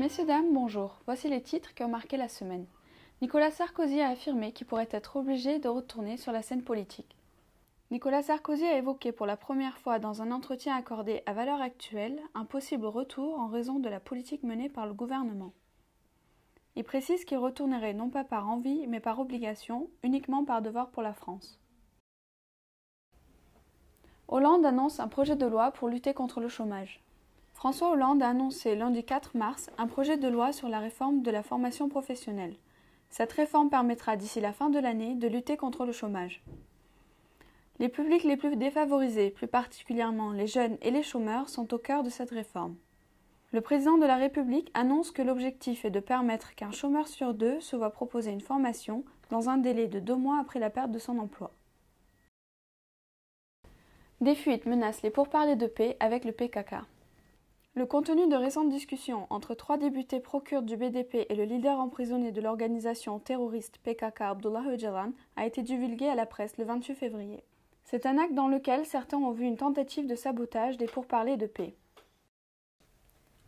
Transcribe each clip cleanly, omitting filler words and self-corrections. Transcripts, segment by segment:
Messieurs, dames, bonjour. Voici les titres qui ont marqué la semaine. Nicolas Sarkozy a affirmé qu'il pourrait être obligé de retourner sur la scène politique. Nicolas Sarkozy a évoqué pour la première fois dans un entretien accordé à Valeurs Actuelles un possible retour en raison de la politique menée par le gouvernement. Il précise qu'il retournerait non pas par envie mais par obligation, uniquement par devoir pour la France. Hollande annonce un projet de loi pour lutter contre le chômage. François Hollande a annoncé lundi 4 mars un projet de loi sur la réforme de la formation professionnelle. Cette réforme permettra d'ici la fin de l'année de lutter contre le chômage. Les publics les plus défavorisés, plus particulièrement les jeunes et les chômeurs, sont au cœur de cette réforme. Le président de la République annonce que l'objectif est de permettre qu'un chômeur sur deux se voit proposer une formation dans un délai de 2 mois après la perte de son emploi. Des fuites menacent les pourparlers de paix avec le PKK. Le contenu de récentes discussions entre 3 députés pro-kurdes du BDP et le leader emprisonné de l'organisation terroriste PKK Abdullah Öcalan a été divulgué à la presse le 28 février. C'est un acte dans lequel certains ont vu une tentative de sabotage des pourparlers de paix.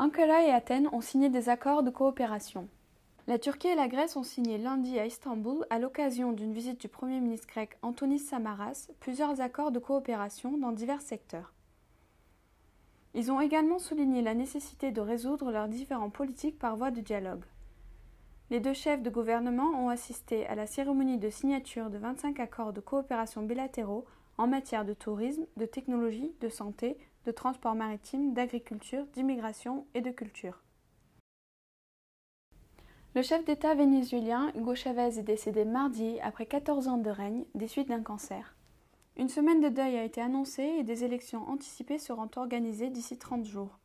Ankara et Athènes ont signé des accords de coopération. La Turquie et la Grèce ont signé lundi à Istanbul, à l'occasion d'une visite du Premier ministre grec Antonis Samaras, plusieurs accords de coopération dans divers secteurs. Ils ont également souligné la nécessité de résoudre leurs différends politiques par voie de dialogue. Les 2 chefs de gouvernement ont assisté à la cérémonie de signature de 25 accords de coopération bilatéraux en matière de tourisme, de technologie, de santé, de transport maritime, d'agriculture, d'immigration et de culture. Le chef d'État vénézuélien Hugo Chavez est décédé mardi après 14 ans de règne des suites d'un cancer. Une semaine de deuil a été annoncée et des élections anticipées seront organisées d'ici 30 jours.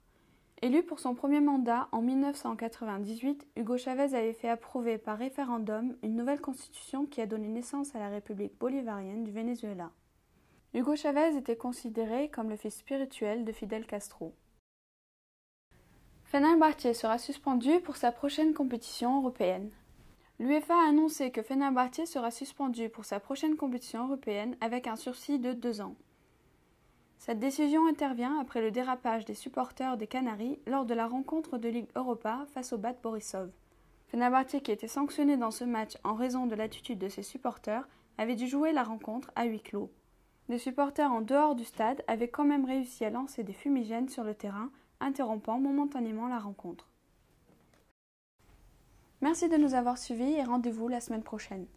Élu pour son premier mandat en 1998, Hugo Chavez avait fait approuver par référendum une nouvelle constitution qui a donné naissance à la République bolivarienne du Venezuela. Hugo Chavez était considéré comme le fils spirituel de Fidel Castro. Fenerbahçe sera suspendu pour sa prochaine compétition européenne. L'UEFA a annoncé que Fenerbahçe sera suspendu pour sa prochaine compétition européenne avec un sursis de 2 ans. Cette décision intervient après le dérapage des supporters des Canaries lors de la rencontre de Ligue Europa face au Bate Borisov. Fenerbahçe, qui était sanctionné dans ce match en raison de l'attitude de ses supporters, avait dû jouer la rencontre à huis clos. Des supporters en dehors du stade avaient quand même réussi à lancer des fumigènes sur le terrain, interrompant momentanément la rencontre. Merci de nous avoir suivis et rendez-vous la semaine prochaine.